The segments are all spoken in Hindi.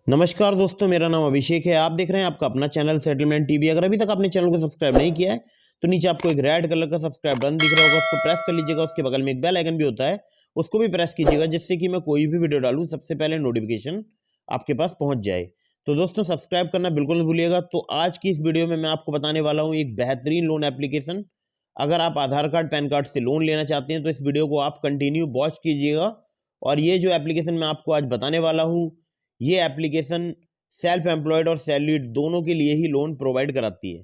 नमस्कार दोस्तों, मेरा नाम अभिषेक है। आप देख रहे हैं आपका अपना चैनल सेटलमेंट टीवी। अगर अभी तक आपने चैनल को सब्सक्राइब नहीं किया है तो नीचे आपको एक रेड कलर का सब्सक्राइब बटन दिख रहा होगा, उसको प्रेस कर लीजिएगा। उसके बगल में एक बेल आइकन भी होता है, उसको भी प्रेस कीजिएगा, जिससे कि मैं कोई भी वीडियो डालूं सबसे पहले नोटिफिकेशन आपके पास पहुंच जाए। तो दोस्तों, सब्सक्राइब करना बिल्कुल नहीं भूलिएगा। तो आज की इस वीडियो में मैं आपको बताने वाला हूँ एक बेहतरीन लोन एप्लीकेशन। अगर आप आधार कार्ड पैन कार्ड से लोन लेना चाहते हैं तो इस वीडियो को आप कंटिन्यू वॉच कीजिएगा। और ये जो एप्लीकेशन मैं आपको आज बताने वाला हूँ, ये एप्लीकेशन सेल्फ एम्प्लॉयड और सैलरीड दोनों के लिए ही लोन प्रोवाइड कराती है।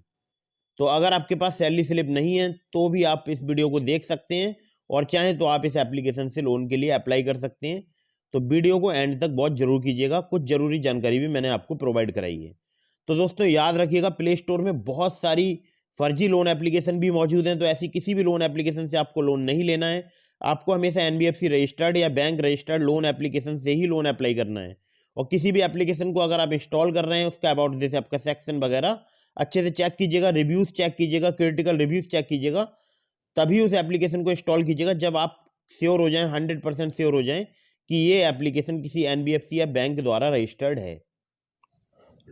तो अगर आपके पास सैलरी स्लिप नहीं है तो भी आप इस वीडियो को देख सकते हैं, और चाहें तो आप इस एप्लीकेशन से लोन के लिए अप्लाई कर सकते हैं। तो वीडियो को एंड तक बहुत जरूर कीजिएगा, कुछ जरूरी जानकारी भी मैंने आपको प्रोवाइड कराई है। तो दोस्तों, याद रखिएगा, प्ले स्टोर में बहुत सारी फर्जी लोन एप्लीकेशन भी मौजूद हैं। तो ऐसी किसी भी लोन एप्लीकेशन से आपको लोन नहीं लेना है। आपको हमेशा एनबीएफसी रजिस्टर्ड या बैंक रजिस्टर्ड लोन एप्लीकेशन से ही लोन अप्लाई करना है। और किसी भी एप्लीकेशन को अगर आप इंस्टॉल कर रहे हैं, उसका अबाउट जैसे आपका सेक्शन वगैरह अच्छे से चेक कीजिएगा, रिव्यूज चेक कीजिएगा, क्रिटिकल रिव्यूज चेक कीजिएगा, तभी उस एप्लीकेशन को इंस्टॉल कीजिएगा। जब आप श्योर हो जाएं, 100% श्योर हो जाएं कि ये एप्लीकेशन किसी एनबीएफसी या बैंक द्वारा रजिस्टर्ड है।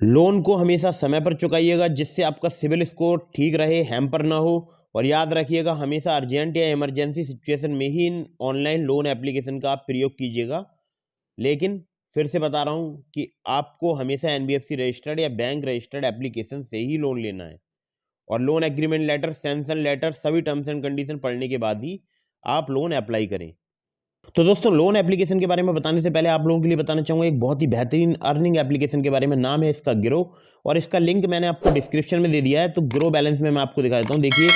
लोन को हमेशा समय पर चुकाइएगा, जिससे आपका सिविल स्कोर ठीक रहे, हैम्पर ना हो। और याद रखिएगा, हमेशा अर्जेंट या इमरजेंसी सिचुएशन में ही इन ऑनलाइन लोन एप्लीकेशन का आप प्रयोग कीजिएगा। लेकिन फिर से बता रहा हूं कि आपको हमेशा एनबीएफसी रजिस्टर्ड या बैंक रजिस्टर्ड एप्लीकेशन से ही लोन लेना है। और loan agreement letter, sanction letter, सभी टर्म्स एंड कंडीशन पढ़ने के बाद ही आप लोन अप्लाई करें। तो दोस्तों, लोन एप्लीकेशन के बारे में बताने से पहले आप लोगों के लिए बताना चाहूंगा एक बहुत ही बेहतरीन अर्निंग एप्लीकेशन के बारे में। नाम है इसका ग्रो, और इसका लिंक मैंने आपको डिस्क्रिप्शन में दे दिया है। तो ग्रो बैलेंस में मैं आपको दिखा देता हूँ। देखिए,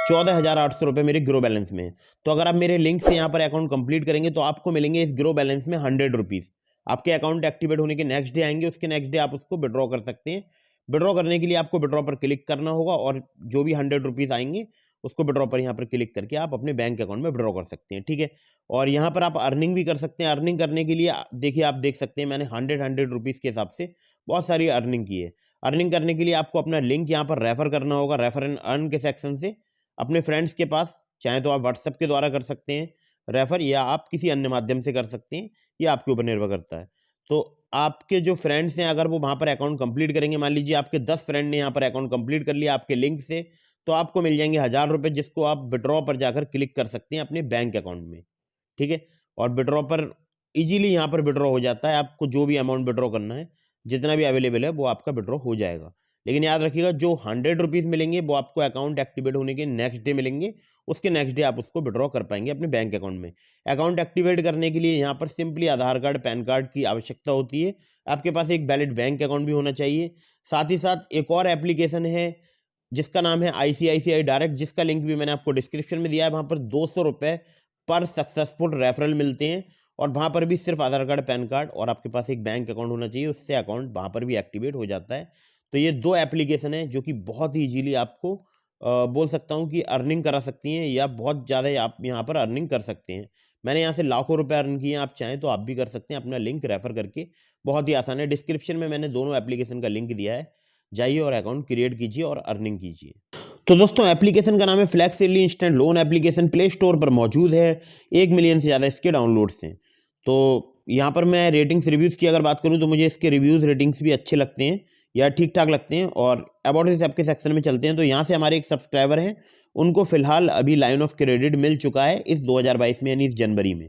14,800 रुपये मेरे ग्रो बैलेंस में है। तो अगर आप मेरे लिंक से यहाँ पर अकाउंट कंप्लीट करेंगे तो आपको मिलेंगे इस ग्रो बैलेंस में 100 रुपीज़। आपके अकाउंट एक्टिवेट होने के नेक्स्ट डे आएंगे, उसके नेक्स्ट डे आप उसको विड्रॉ कर सकते हैं। विड्रॉ करने के लिए आपको विड्रॉ पर क्लिक करना होगा, और जो भी 100 रुपीज़ आएंगे उसको विड्रॉ पर यहाँ पर क्लिक करके आप अपने बैंक अकाउंट में विड्रॉ कर सकते हैं। ठीक है। और यहाँ पर आप अर्निंग भी कर सकते हैं। अर्निंग करने के लिए देखिए, आप देख सकते हैं मैंने 100 रुपीज़ के हिसाब से बहुत सारी अर्निंग की है। अर्निंग करने के लिए आपको अपना लिंक यहाँ पर रेफर करना होगा, रेफर एंड अर्न के सेक्शन से अपने फ्रेंड्स के पास। चाहे तो आप व्हाट्सएप के द्वारा कर सकते हैं रेफर, या आप किसी अन्य माध्यम से कर सकते हैं, ये आपके ऊपर निर्भर करता है। तो आपके जो फ्रेंड्स हैं, अगर वो वहाँ पर अकाउंट कंप्लीट करेंगे, मान लीजिए आपके 10 फ्रेंड ने यहाँ पर अकाउंट कंप्लीट कर लिया आपके लिंक से, तो आपको मिल जाएंगे 1,000 रुपये, जिसको आप विड्रॉ पर जाकर क्लिक कर सकते हैं अपने बैंक अकाउंट में। ठीक है। और विड्रॉ पर इजीली यहाँ पर विड्रॉ हो जाता है। आपको जो भी अमाउंट विड्रॉ करना है, जितना भी अवेलेबल है, वो आपका विड्रॉ हो जाएगा। लेकिन याद रखिएगा, जो 100 रुपीज़ मिलेंगे वो आपको अकाउंट एक्टिवेट होने के नेक्स्ट डे मिलेंगे। उसके नेक्स्ट डे आप उसको विड्रॉ कर पाएंगे अपने बैंक अकाउंट में। अकाउंट एक्टिवेट करने के लिए यहाँ पर सिंपली आधार कार्ड, पैन कार्ड की आवश्यकता होती है। आपके पास एक वैलिड बैंक अकाउंट भी होना चाहिए। साथ ही साथ एक और एप्लीकेशन है जिसका नाम है आईसीआईसीआई डायरेक्ट, जिसका लिंक भी मैंने आपको डिस्क्रिप्शन में दिया है। वहाँ पर 200 रुपये पर सक्सेसफुल रेफरल मिलते हैं। और वहाँ पर भी सिर्फ आधार कार्ड, पैन कार्ड और आपके पास एक बैंक अकाउंट होना चाहिए, उससे अकाउंट वहाँ पर भी एक्टिवेट हो जाता है। तो ये दो एप्लीकेशन है जो कि बहुत ही ईजीली आपको बोल सकता हूँ कि अर्निंग करा सकती हैं, या बहुत ज़्यादा आप यहाँ पर अर्निंग कर सकते हैं। मैंने यहाँ से लाखों रुपए अर्न किए हैं। आप चाहें तो आप भी कर सकते हैं अपना लिंक रेफर करके। बहुत ही आसान है। डिस्क्रिप्शन में मैंने दोनों एप्लीकेशन का लिंक दिया है, जाइए और अकाउंट क्रिएट कीजिए और अर्निंग कीजिए। तो दोस्तों, एप्लीकेशन का नाम है flexibly instant loan application. Play store पर मौजूद है। 1 मिलियन से ज़्यादा इसके डाउनलोड्स हैं। तो यहाँ पर मैं रेटिंग्स, रिव्यूज़ की अगर बात करूँ तो मुझे इसके रिव्यूज़, रेटिंग्स भी अच्छे लगते हैं, या ठीक ठाक लगते हैं। और अबाउट दिस ऐप के सेक्शन में चलते हैं तो यहाँ से हमारे एक सब्सक्राइबर हैं, उनको फिलहाल अभी लाइन ऑफ क्रेडिट मिल चुका है इस 2022 में, यानी इस जनवरी में।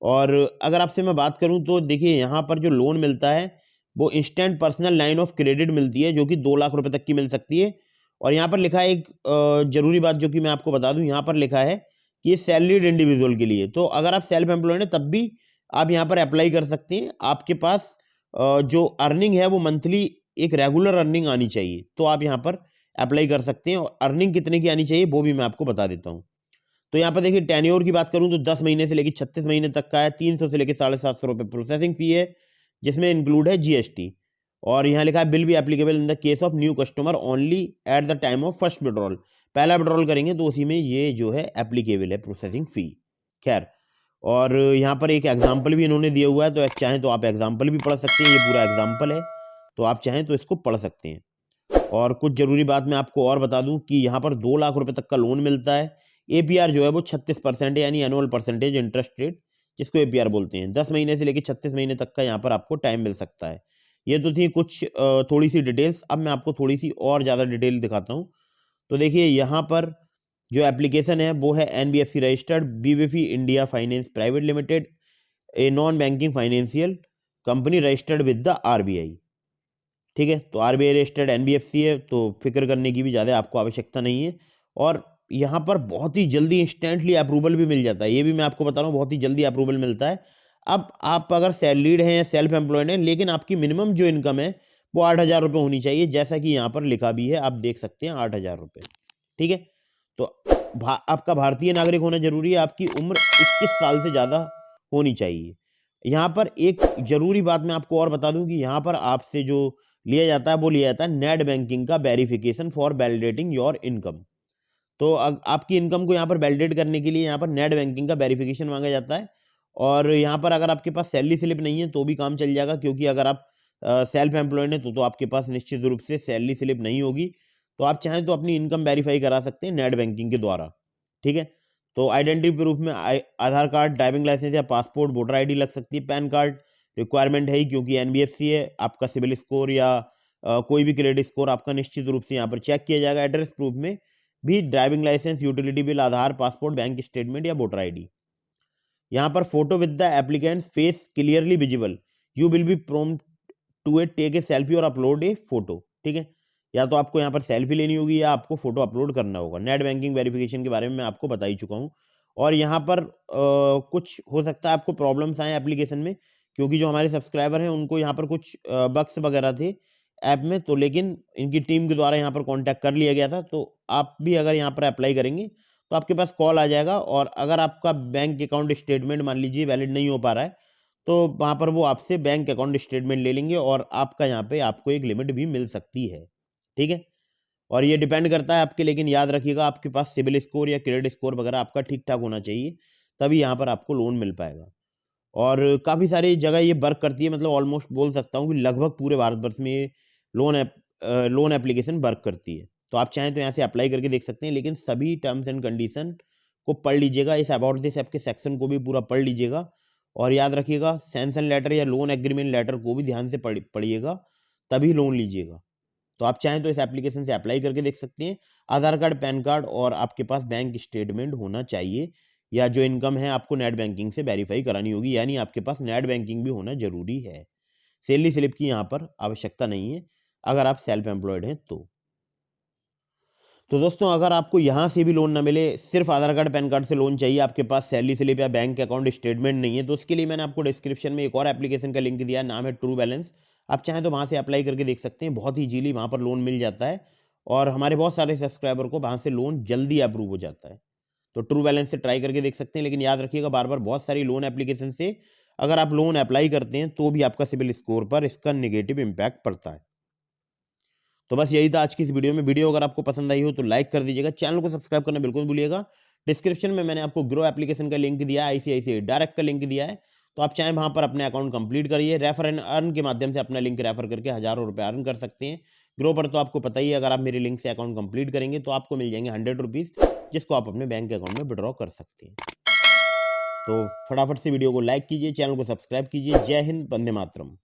और अगर आपसे मैं बात करूं तो देखिए, यहाँ पर जो लोन मिलता है वो instant personal line of credit मिलती है, जो कि 2 लाख रुपए तक की मिल सकती है। और यहाँ पर लिखा है एक जरूरी बात, जो कि मैं आपको बता दूं, यहाँ पर लिखा है कि ये सैलरीड इंडिविजुअल के लिए। तो अगर आप सेल्फ एम्प्लॉयड हैं तब भी आप यहाँ पर अप्लाई कर सकते हैं। आपके पास जो अर्निंग है वो मंथली एक रेगुलर अर्निंग आनी चाहिए, तो आप यहाँ पर अप्लाई कर सकते हैं। और अर्निंग कितने की आनी चाहिए वो भी मैं आपको बता देता हूँ। तो यहाँ पर देखिए, टेन्योर की बात करूँ तो 10 महीने से लेकर 36 महीने तक का है। 300 से लेकर 750 रुपये प्रोसेसिंग फी है, जिसमें इंक्लूड है जीएसटी। और यहाँ लिखा है बिल भी applicable in the case of new customer only at the time of first withdrawal. पहला विड्रॉल करेंगे तो उसी में ये जो है एप्लीकेबल है प्रोसेसिंग फी। खैर, और यहाँ पर एक एग्जाम्पल भी इन्होंने दिया हुआ है, तो चाहें तो आप एग्जाम्पल भी पढ़ सकते हैं। ये पूरा एग्जाम्पल है, तो आप चाहें तो इसको पढ़ सकते हैं। और कुछ जरूरी बात मैं आपको और बता दूं कि यहाँ पर 2 लाख रुपए तक का लोन मिलता है। एपीआर जो है वो 36% है, यानी एनुअल परसेंटेज इंटरेस्ट रेट, जिसको एपीआर बोलते हैं। 10 महीने से लेकर 36 महीने तक का यहाँ पर आपको टाइम मिल सकता है। ये तो थी कुछ थोड़ी सी डिटेल्स। अब मैं आपको थोड़ी सी और ज़्यादा डिटेल दिखाता हूँ। तो देखिए यहाँ पर जो एप्लीकेशन है वो है NBFC registered BVFE India finance private limited, a non banking financial company registered with the RBI. ठीक है, तो आरबीआई रजिस्टर्ड एनबीएफसी है, तो फिक्र करने की भी ज़्यादा आपको आवश्यकता नहीं है। और यहाँ पर बहुत ही जल्दी इंस्टेंटली अप्रूवल भी मिल जाता है, ये भी मैं आपको बता रहा हूँ, बहुत ही जल्दी अप्रूवल मिलता है। अब आप अगर सैलरीड हैं या सेल्फ एम्प्लॉयड हैं, लेकिन आपकी मिनिमम जो इनकम है वो 8,000 रुपये होनी चाहिए, जैसा कि यहाँ पर लिखा भी है, आप देख सकते हैं 8,000 रुपये। ठीक है, तो आपका भारतीय नागरिक होना जरूरी है, आपकी उम्र 21 साल से ज़्यादा होनी चाहिए। यहाँ पर एक जरूरी बात मैं आपको और बता दूं कि यहाँ पर आपसे जो लिया जाता है वो लिया जाता है नेट बैंकिंग का verification for validating your income. तो आपकी इनकम को यहाँ पर वैलिडेट करने के लिए यहाँ पर नेट बैंकिंग का वेरिफिकेशन मांगा जाता है। और यहाँ पर अगर आपके पास सैलरी स्लिप नहीं है तो भी काम चल जाएगा, क्योंकि अगर आप सेल्फ एम्प्लॉयड हैं तो आपके पास निश्चित रूप से सैलरी स्लिप नहीं होगी। तो आप चाहें तो अपनी इनकम वेरीफाई करा सकते हैं नेट बैंकिंग के द्वारा। ठीक है, तो आइडेंटिटी प्रूफ में आधार कार्ड, ड्राइविंग लाइसेंस या पासपोर्ट, वोटर आईडी लग सकती है। पैन कार्ड रिक्वायरमेंट है ही, क्योंकि एनबीएफसी है, आपका सिविल स्कोर या कोई भी क्रेडिट स्कोर आपका निश्चित रूप से यहाँ पर चेक किया जाएगा। एड्रेस प्रूफ में भी driving licence, utility bill, Aadhaar, passport, bank statement या वोटर आईडी। यहाँ पर photo with the applicant's face clearly visible, you will be prompt to a take a selfie और अपलोड ए फोटो। ठीक है, या तो आपको यहाँ पर सेल्फी लेनी होगी या आपको फोटो अपलोड करना होगा। नेट बैंकिंग वेरिफिकेशन के बारे में मैं आपको बता ही चुका हूँ। और यहाँ पर कुछ हो सकता है आपको प्रॉब्लम्स आए एप्लीकेशन में, क्योंकि जो हमारे सब्सक्राइबर हैं उनको यहाँ पर कुछ बग्स वगैरह थे ऐप में, तो लेकिन इनकी टीम के द्वारा यहाँ पर कॉन्टैक्ट कर लिया गया था। तो आप भी अगर यहाँ पर अप्लाई करेंगे तो आपके पास कॉल आ जाएगा, और अगर आपका बैंक अकाउंट स्टेटमेंट मान लीजिए वैलिड नहीं हो पा रहा है तो वहाँ पर वो आपसे बैंक अकाउंट स्टेटमेंट ले लेंगे, और आपका यहाँ पे आपको एक लिमिट भी मिल सकती है। ठीक है, और ये डिपेंड करता है आपके, लेकिन याद रखिएगा आपके पास सिबिल स्कोर या क्रेडिट स्कोर वगैरह आपका ठीक ठाक होना चाहिए, तभी यहाँ पर आपको लोन मिल पाएगा। और काफ़ी सारी जगह ये वर्क करती है, मतलब ऑलमोस्ट बोल सकता हूँ कि लगभग पूरे भारतवर्ष में ये लोन एप्लीकेशन वर्क करती है। तो आप चाहें तो यहाँ से अप्लाई करके देख सकते हैं, लेकिन सभी टर्म्स एंड कंडीशन को पढ़ लीजिएगा, इस अबाउट दिस ऐप के सेक्शन को भी पूरा पढ़ लीजिएगा। और याद रखिएगा सैंक्शन लेटर या लोन एग्रीमेंट लेटर को भी ध्यान से पढ़िएगा, तभी लोन लीजिएगा। तो आप चाहें तो इस एप्लीकेशन से अप्लाई करके देख सकते हैं। आधार कार्ड, पैन कार्ड और आपके पास बैंक स्टेटमेंट होना चाहिए, या जो इनकम है आपको नेट बैंकिंग से वेरीफाई करानी होगी, यानी आपके पास नेट बैंकिंग भी होना जरूरी है। सैलरी स्लिप की यहाँ पर आवश्यकता नहीं है अगर आप सेल्फ एम्प्लॉयड हैं तो दोस्तों अगर आपको यहाँ से भी लोन ना मिले, सिर्फ आधार कार्ड, पैन कार्ड से लोन चाहिए, आपके पास सैलरी स्लिप या बैंक अकाउंट स्टेटमेंट नहीं है, तो उसके लिए मैंने आपको डिस्क्रिप्शन में एक और एप्लीकेशन का लिंक दिया है, नाम है ट्रू बैलेंस। आप चाहें तो वहाँ से अप्लाई करके देख सकते हैं, बहुत ही इजीली वहाँ पर लोन मिल जाता है, और हमारे बहुत सारे सब्सक्राइबर को वहाँ से लोन जल्दी अप्रूव हो जाता है। तो ट्रू बैलेंस से ट्राई करके देख सकते हैं, लेकिन याद रखिएगा बार बार बहुत सारी लोन एप्लीकेशन से अगर आप लोन अप्लाई करते हैं तो भी आपका सिबिल स्कोर पर इसका नेगेटिव इम्पैक्ट पड़ता है। तो बस यही था आज की इस वीडियो में। वीडियो अगर आपको पसंद आई हो तो लाइक कर दीजिएगा, चैनल को सब्सक्राइब करना बिल्कुल भूलिएगा। डिस्क्रिप्शन में मैंने आपको ग्रो एप्लीकेशन का लिंक दिया है, आईसीआईसीआई डायरेक्ट का लिंक दिया है, तो आप चाहें वहां पर अपने अकाउंट कंप्लीट करिए, रेफर एंड अर्न के माध्यम से अपना लिंक रेफर करके हज़ारों रुपये अर्न कर सकते हैं। ग्रो पर तो आपको पता ही है, अगर आप मेरे लिंक से अकाउंट कंप्लीट करेंगे तो आपको मिल जाएंगे 100 रुपीज़, जिसको आप अपने बैंक अकाउंट में विड्रॉ कर सकते हैं। तो फटाफट से वीडियो को लाइक कीजिए, चैनल को सब्सक्राइब कीजिए। जय हिंद, वंदे मातरम।